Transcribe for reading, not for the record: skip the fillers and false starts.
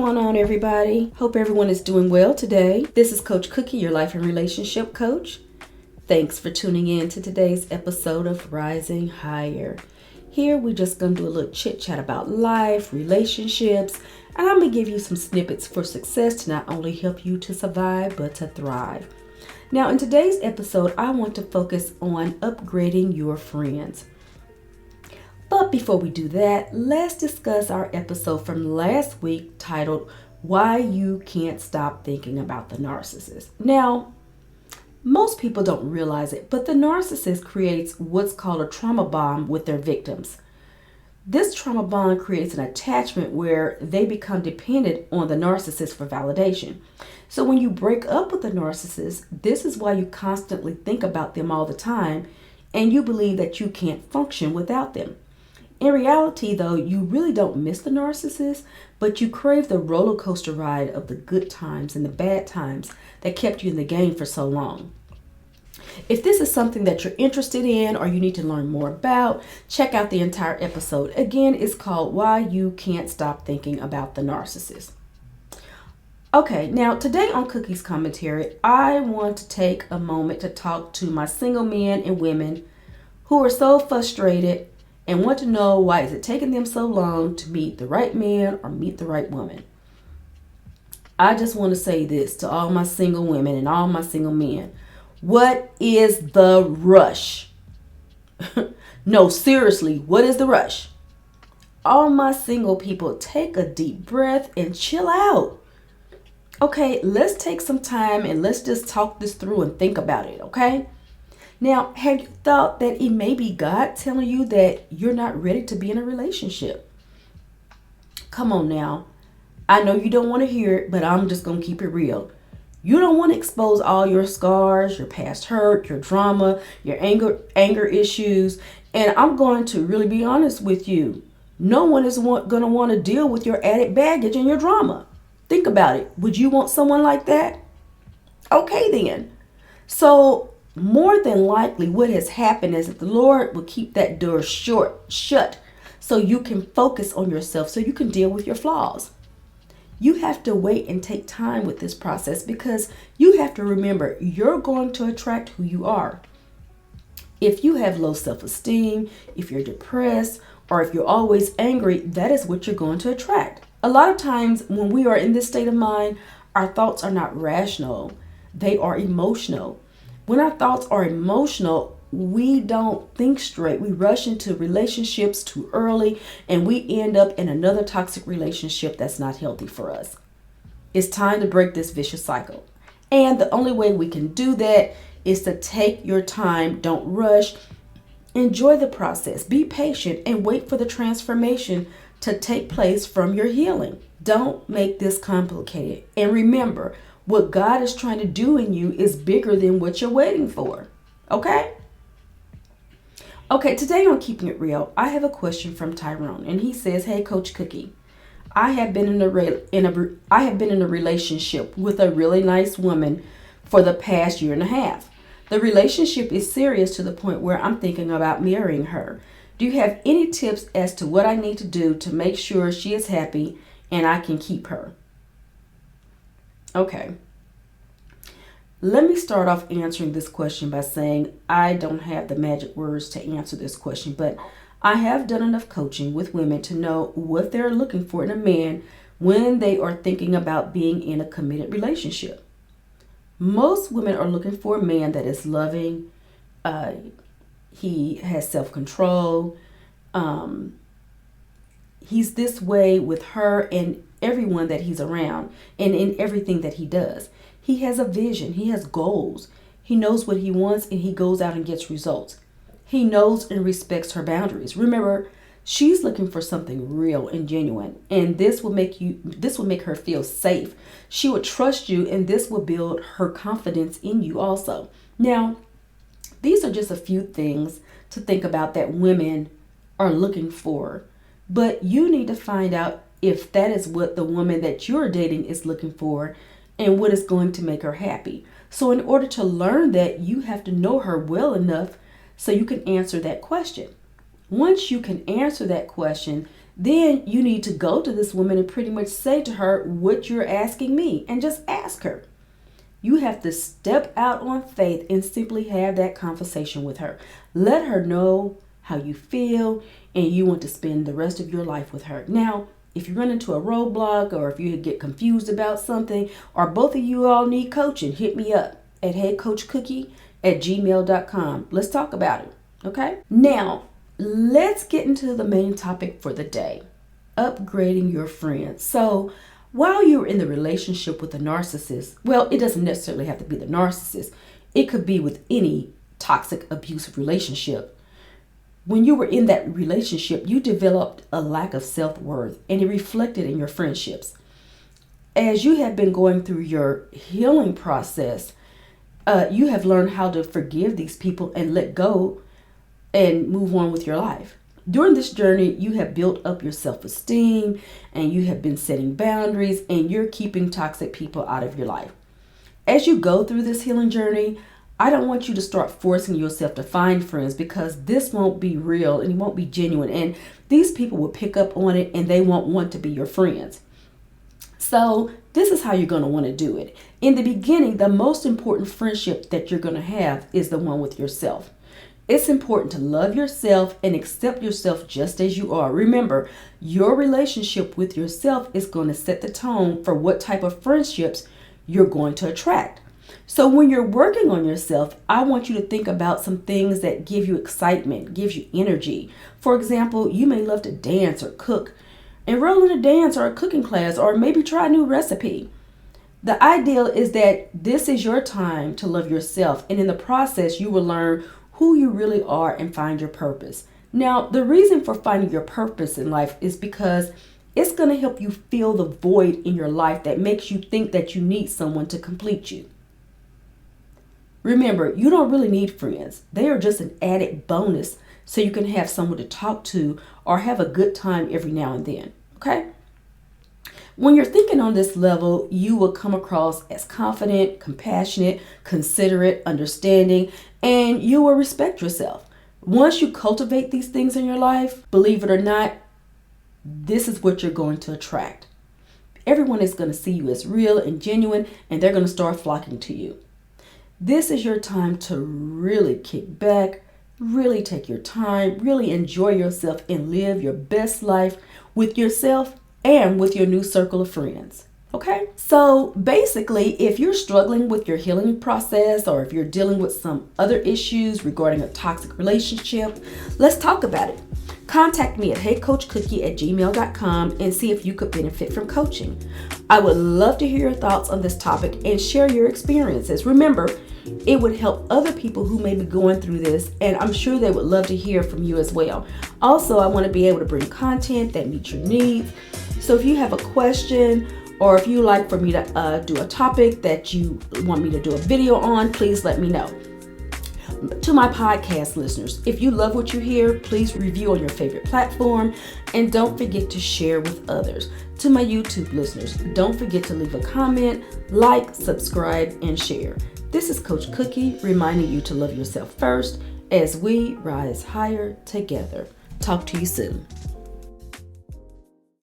going on, everybody? Hope everyone is doing well today. This is Coach Cookie, your life and relationship coach. Thanks for tuning in to today's episode of Rising Higher. Here we're just going to do a little chit chat about life, relationships, and I'm going to give you some snippets for success to not only help you to survive, but to thrive. Now, in today's episode, I want to focus on upgrading your friends. But before we do that, let's discuss our episode from last week titled, Why You Can't Stop Thinking About the Narcissist. Now, most people don't realize it, but the narcissist creates what's called a trauma bond with their victims. This trauma bond creates an attachment where they become dependent on the narcissist for validation. So when you break up with the narcissist, this is why you constantly think about them all the time, and you believe that you can't function without them. In reality, though, you really don't miss the narcissist, but you crave the roller coaster ride of the good times and the bad times that kept you in the game for so long. If this is something that you're interested in or you need to learn more about, check out the entire episode. Again, it's called Why You Can't Stop Thinking About the Narcissist. Okay, now today on Cookie's Commentary, I want to take a moment to talk to my single men and women who are so frustrated and want to know why is it taking them so long to meet the right man or meet the right woman. I just want to say this to all my single women and all my single men. What is the rush? No, seriously, what is the rush? All my single people, take a deep breath and chill out. Okay, let's take some time and let's just talk this through and think about it, okay? Now, have you thought that it may be God telling you that you're not ready to be in a relationship? Come on now. I know you don't want to hear it, but I'm just going to keep it real. You don't want to expose all your scars, your past hurt, your drama, your anger issues. And I'm going to really be honest with you. No one is going to want to deal with your added baggage and your drama. Think about it. Would you want someone like that? Okay, then. So more than likely what has happened is that the Lord will keep that door shut so you can focus on yourself, so you can deal with your flaws. You have to wait and take time with this process because you have to remember you're going to attract who you are. If you have low self-esteem, if you're depressed, or if you're always angry, that is what you're going to attract. A lot of times when we are in this state of mind, our thoughts are not rational. They are emotional. When our thoughts are emotional, we don't think straight. We rush into relationships too early and we end up in another toxic relationship that's not healthy for us. It's time to break this vicious cycle. And the only way we can do that is to take your time. Don't rush. Enjoy the process. Be patient and wait for the transformation to take place from your healing. Don't make this complicated. And remember, what God is trying to do in you is bigger than what you're waiting for. Okay? Okay, today on Keeping It Real, I have a question from Tyrone, and he says, "Hey, Coach Cookie, I have been in a relationship with a really nice woman for the past year and a half. The relationship is serious to the point where I'm thinking about marrying her. Do you have any tips as to what I need to do to make sure she is happy and I can keep her?" Okay. Let me start off answering this question by saying I don't have the magic words to answer this question, but I have done enough coaching with women to know what they're looking for in a man when they are thinking about being in a committed relationship. Most women are looking for a man that is loving. He has self-control. He's this way with her and everyone that he's around and in everything that he does. He has a vision. He has goals. He knows what he wants and he goes out and gets results. He knows and respects her boundaries. Remember, she's looking for something real and genuine, and this will make her feel safe. She will trust you, and this will build her confidence in you also. Now, these are just a few things to think about that women are looking for, but you need to find out if that is what the woman that you're dating is looking for and what is going to make her happy. So in order to learn that, you have to know her well enough so you can answer that question. Once you can answer that question, Then you need to go to this woman and pretty much say to her what you're asking me, and just ask her. You have to step out on faith and simply have that conversation with her. Let her know how you feel and you want to spend the rest of your life with her. Now, if you run into a roadblock, or if you get confused about something, or both of you all need coaching, hit me up at heycoachcookie@gmail.com. Let's talk about it. Okay? Now, let's get into the main topic for the day. Upgrading your friends. So, while you're in the relationship with a narcissist, well, it doesn't necessarily have to be the narcissist. It could be with any toxic, abusive relationship. When you were in that relationship, you developed a lack of self-worth, and it reflected in your friendships. As you have been going through your healing process, you have learned how to forgive these people and let go and move on with your life. During this journey, you have built up your self-esteem, and you have been setting boundaries, and you're keeping toxic people out of your life. As you go through this healing journey, I don't want you to start forcing yourself to find friends, because this won't be real and it won't be genuine. And these people will pick up on it and they won't want to be your friends. So this is how you're going to want to do it. In the beginning, the most important friendship that you're going to have is the one with yourself. It's important to love yourself and accept yourself just as you are. Remember, your relationship with yourself is going to set the tone for what type of friendships you're going to attract. So when you're working on yourself, I want you to think about some things that give you excitement, gives you energy. For example, you may love to dance or cook. Enroll in a dance or a cooking class, or maybe try a new recipe. The ideal is that this is your time to love yourself, and in the process, you will learn who you really are and find your purpose. Now, the reason for finding your purpose in life is because it's going to help you fill the void in your life that makes you think that you need someone to complete you. Remember, you don't really need friends. They are just an added bonus so you can have someone to talk to or have a good time every now and then. Okay? When you're thinking on this level, you will come across as confident, compassionate, considerate, understanding, and you will respect yourself. Once you cultivate these things in your life, believe it or not, this is what you're going to attract. Everyone is going to see you as real and genuine, and they're going to start flocking to you. This is your time to really kick back, really take your time, really enjoy yourself, and live your best life with yourself and with your new circle of friends. Okay? So basically, if you're struggling with your healing process, or if you're dealing with some other issues regarding a toxic relationship, let's talk about it. Contact me at heycoachcookie@gmail.com and see if you could benefit from coaching. I would love to hear your thoughts on this topic and share your experiences. Remember, it would help other people who may be going through this, and I'm sure they would love to hear from you as well. Also, I want to be able to bring content that meets your needs. So if you have a question, or if you like for me to do a topic that you want me to do a video on, please let me know. To my podcast listeners, if you love what you hear, please review on your favorite platform, and don't forget to share with others. To my YouTube listeners, don't forget to leave a comment, like, subscribe, and share. This is Coach Cookie reminding you to love yourself first as we rise higher together. Talk to you soon.